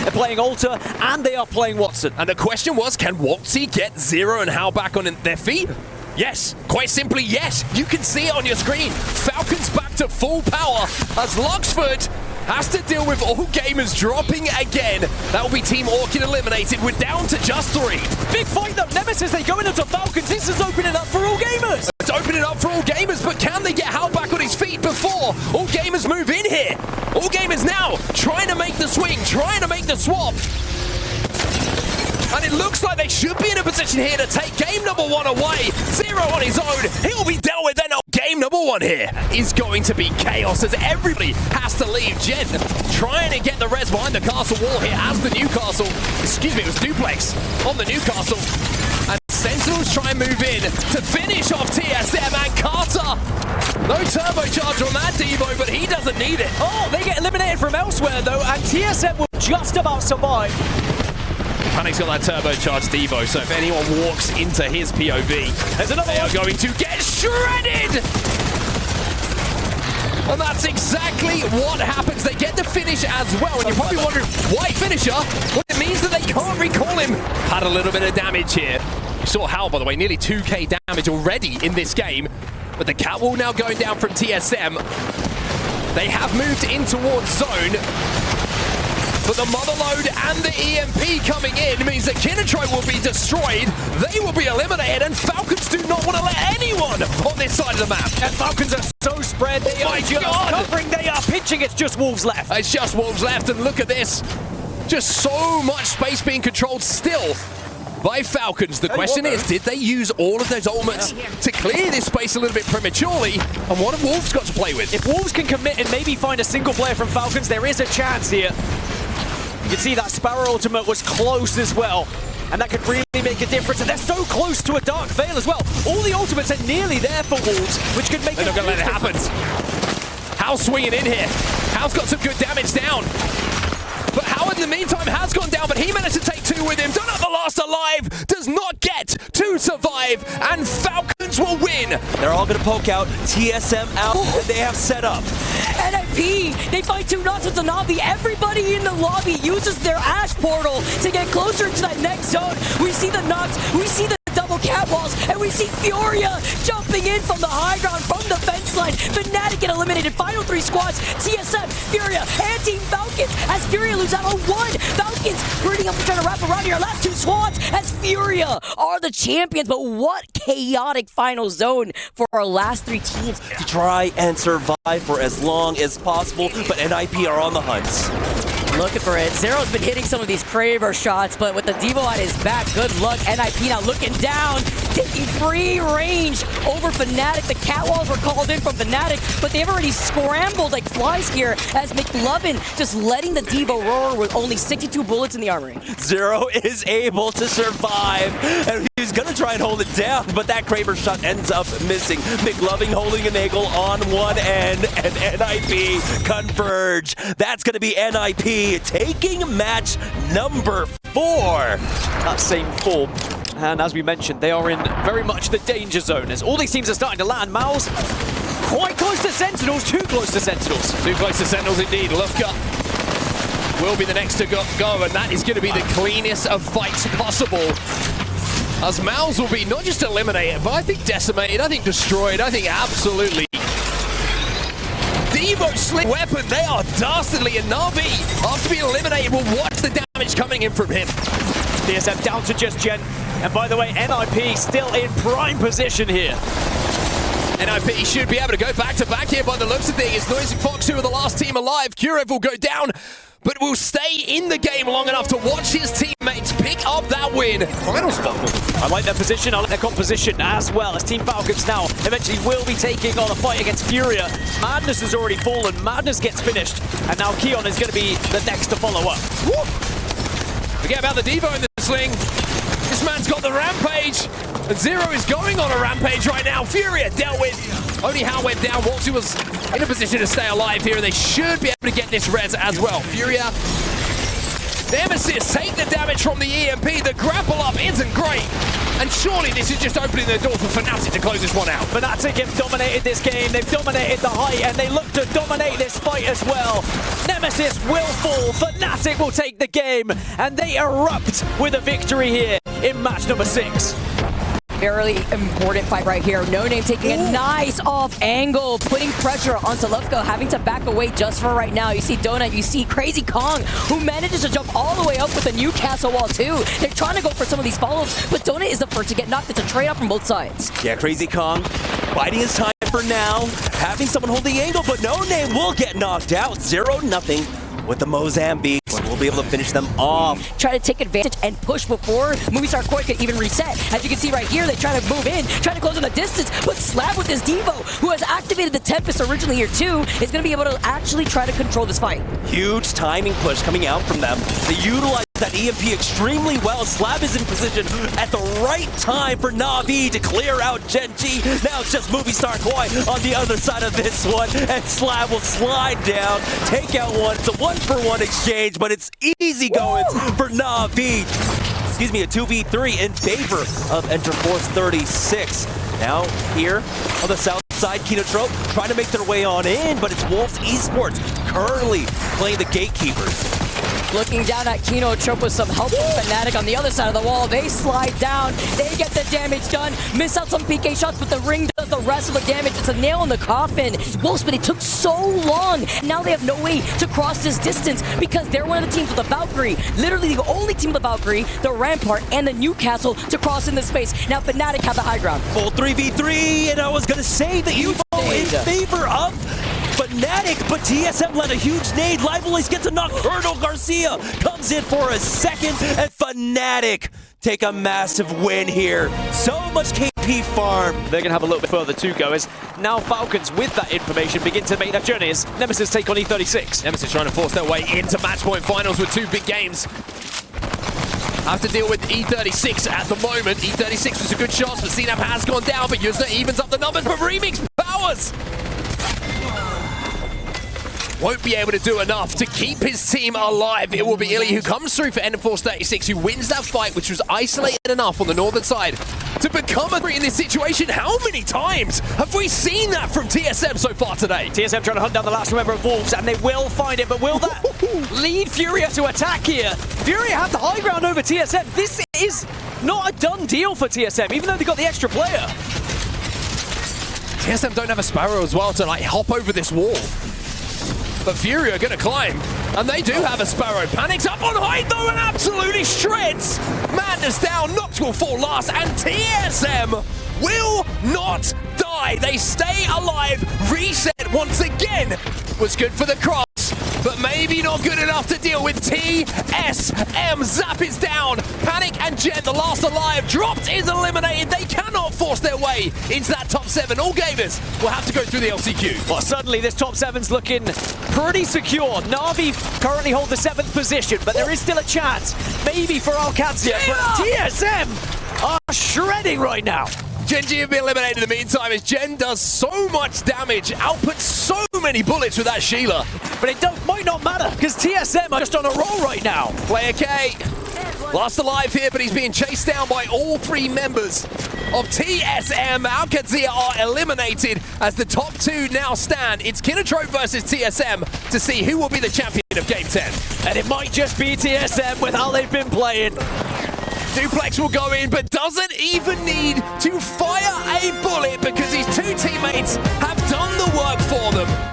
They're playing Alter, and they are playing Watson. And the question was, can Waltzy get Zero and Hal back on their feet? Yes, quite simply yes. You can see it on your screen. Falcons back to full power as Luxford has to deal with all gamers dropping again. That will be Team Orchid eliminated. We're down to just 3. Big fight though. Nemesis, they go into Falcons. This is opening up for all gamers. It's opening up for all gamers, but can they get Hal back on his feet before all gamers move in here? All gamers now trying to make the swing, trying to make the swap. And it looks like they should be in a position here to take game number 1 away. Zero on his own. He'll be dealt with. Then game number 1 here is going to be chaos as everybody has to leave. Jen trying to get the res behind the castle wall here as the Newcastle. Excuse me, it was Duplex on the Newcastle. And Sentinels try and move in to finish off TSM and Carter. No turbocharger on that Devo, but he doesn't need it. Oh, they get eliminated from elsewhere though, and TSM will just about survive. Panic's got that turbocharged Devo, so if anyone walks into his POV, there's another they one. are going to get shredded! And that's exactly what happens. They get the finish as well, and you're probably wondering, why finisher? Well, it means that they can't recall him. Had a little bit of damage here. You saw Hal, by the way, nearly 2k damage already in this game. But the catwall now going down from TSM. They have moved in towards zone. But the Motherload and the EMP coming in means that Kinnetroid will be destroyed. They will be eliminated, and Falcons do not want to let anyone on this side of the map. And Falcons are so spread. They are just covering. They are pitching. It's just Wolves left. It's just Wolves left, and look at this. Just so much space being controlled still by Falcons. The question is, did they use all of those ultimates to clear this space a little bit prematurely? And what have Wolves got to play with? If Wolves can commit and maybe find a single player from Falcons, there is a chance here. You can see that Sparrow ultimate was close as well, and that could really make a difference. And they're so close to a Dark Veil as well. All the ultimates are nearly there for Wolves, which could make it. They're not going to let it happen. Hal's swinging in here. Hal's got some good damage down. But Hal, in the meantime, has gone down, but he managed to take 2 with him. Don't have the last alive, does not get to survive, and Falcons will win. They're all going to poke out, TSM out, and they have set up. NIP, they find 2 knots with the Navi. Everybody in the lobby uses their Ash portal to get closer to that next zone. We see the knots, we see the double catwalls, and we see Furia jumping in from the high ground, from the fence line. Fnatic get eliminated. Final 3 squads, TSM, Furia, and Team Falcons as Furia lose out on 1. Falcons hurting up and trying to wrap around here. Last 2 squads as Furia are the champions. But what chaotic final zone for our last 3 teams to try and survive for as long as possible, but NIP are on the hunt. Looking for it. Zero's been hitting some of these Kraber shots, but with the Devo at his back, good luck. NIP now looking down, taking free range over Fnatic. The catwalls were called in from Fnatic, but they've already scrambled like flies here as McLovin just letting the Devo roar with only 62 bullets in the armory. Zero is able to survive, and he's going to try and hold it down, but that Kraber shot ends up missing. McLovin holding an angle on one end, and NIP converge. That's going to be NIP taking match number 4. That same form. And as we mentioned, they are in very much the danger zone as all these teams are starting to land. Mouse quite close to Sentinels, too close to Sentinels. Too close to Sentinels indeed. Lufka will be the next to go, and that is going to be the cleanest of fights possible. As Mouse will be not just eliminated, but I think decimated, I think destroyed, I think absolutely. Devo slick weapon, they are dastardly, and Na'Vi, after being eliminated, will watch the damage coming in from him. TSM down to just Gen. And by the way, NIP still in prime position here. NIP should be able to go back-to-back here by the looks of things. Noisy Fox, who are the last team alive. Kurev will go down, but will stay in the game long enough to watch his teammates pick up that win. Final spot. I like their position, I like their composition as well, as Team Falcons now eventually will be taking on a fight against Furia. Madness has already fallen, Madness gets finished, and now Keon is going to be the next to follow up. Woo! Forget about the Devo in the sling. This man's got the rampage, and Zero is going on a rampage right now. Furia dealt with. Only Hal went down. Waltzy was in a position to stay alive here, and they should be able to get this res as well. Furia Nemesis take the damage from the EMP. The grapple up isn't great. And surely this is just opening the door for Fnatic to close this one out. Fnatic have dominated this game, they've dominated the height, and they look to dominate this fight as well. Nemesis will fall, Fnatic will take the game, and they erupt with a victory here in match number 6. Very important fight right here. No Name taking a nice off angle, putting pressure onto Lufko, having to back away just for right now. You see Donut, you see Crazy Kong, who manages to jump all the way up with the Newcastle wall too. They're trying to go for some of these follow-ups, but Donut is the first to get knocked. It's a trade-off from both sides. Yeah, Crazy Kong biding his time for now, having someone hold the angle, but No Name will get knocked out. 0-0 with the Mozambiques. We'll be able to finish them off. Try to take advantage and push before Movistar Koi could even reset. As you can see right here, they try to move in, try to close on the distance, but Slab with his Devo, who has activated the Tempest originally here too, is going to be able to actually try to control this fight. Huge timing push coming out from them. They utilize that EMP extremely well. Slab is in position at the right time for Na'Vi to clear out Genji. Now it's just Movistar Koi on the other side of this one, and Slab will slide down, take out one. It's a 1-for-1 exchange, but it's easy going for Na'Vi. Excuse me, a 2v3 in favor of Enter Force 36. Now here on the south side, Kinotrope trying to make their way on in, but it's Wolves Esports currently playing the gatekeepers. Looking down at Kinotrope with some help from Fnatic on the other side of the wall. They slide down, they get the damage done, miss out some PK shots, but the ring does the rest of the damage. It's a nail in the coffin. Wolves, but it took so long. Now they have no way to cross this distance because they're one of the teams with the Valkyrie. Literally the only team with the Valkyrie, the Rampart, and the Newcastle to cross in this space. Now Fnatic have the high ground. Full 3v3, and I was going to say the Evo in favor of Fnatic, but TSM led a huge nade. Lively's gets a knock. Colonel Garcia comes in for a second, and Fnatic take a massive win here. So much KP farm. They're going to have a little bit further to go as now Falcons, with that information, begin to make their journeys. Nemesis take on E36. Nemesis trying to force their way into match point finals with 2 big games. Have to deal with E36 at the moment. E36 was a good shot, but Zenap has gone down, but Yuzna evens up the numbers, but Remix powers won't be able to do enough to keep his team alive. It will be Illy who comes through for Force 36, who wins that fight, which was isolated enough on the northern side to become a three in this situation. How many times have we seen that from TSM so far today? TSM trying to hunt down the last member of Wolves, and they will find it, but will that lead Furia to attack here? Furia have the high ground over TSM. This is not a done deal for TSM, even though they got the extra player. TSM don't have a Sparrow as well to like hop over this wall. But Furia are going to climb, and they do have a Sparrow. Panic's up on height though, and absolutely shreds. Madness down, Nox will fall last, and TSM will not die. They stay alive. Reset once again was good for the cross, but maybe not good enough to deal with TSM. Zap is down. Panic and Jet, the last alive, dropped, is eliminated. They cannot force their way into that top 7. All gamers will have to go through the LCQ. Well, suddenly this top 7's looking pretty secure. Na'Vi currently hold the 7th position, but there is still a chance, maybe for Alcazia, but TSM are shredding right now. Genji have been eliminated in the meantime as Jen does so much damage, outputs so many bullets with that Sheila. But it might not matter, because TSM are just on a roll right now. Player K, last alive here, but he's being chased down by all 3 members of TSM. Alcazia are eliminated as the top 2 now stand. It's Kinotrope versus TSM to see who will be the champion of Game 10. And it might just be TSM with how they've been playing. Duplex will go in, but doesn't even need to fire a bullet because his 2 teammates have done the work for them.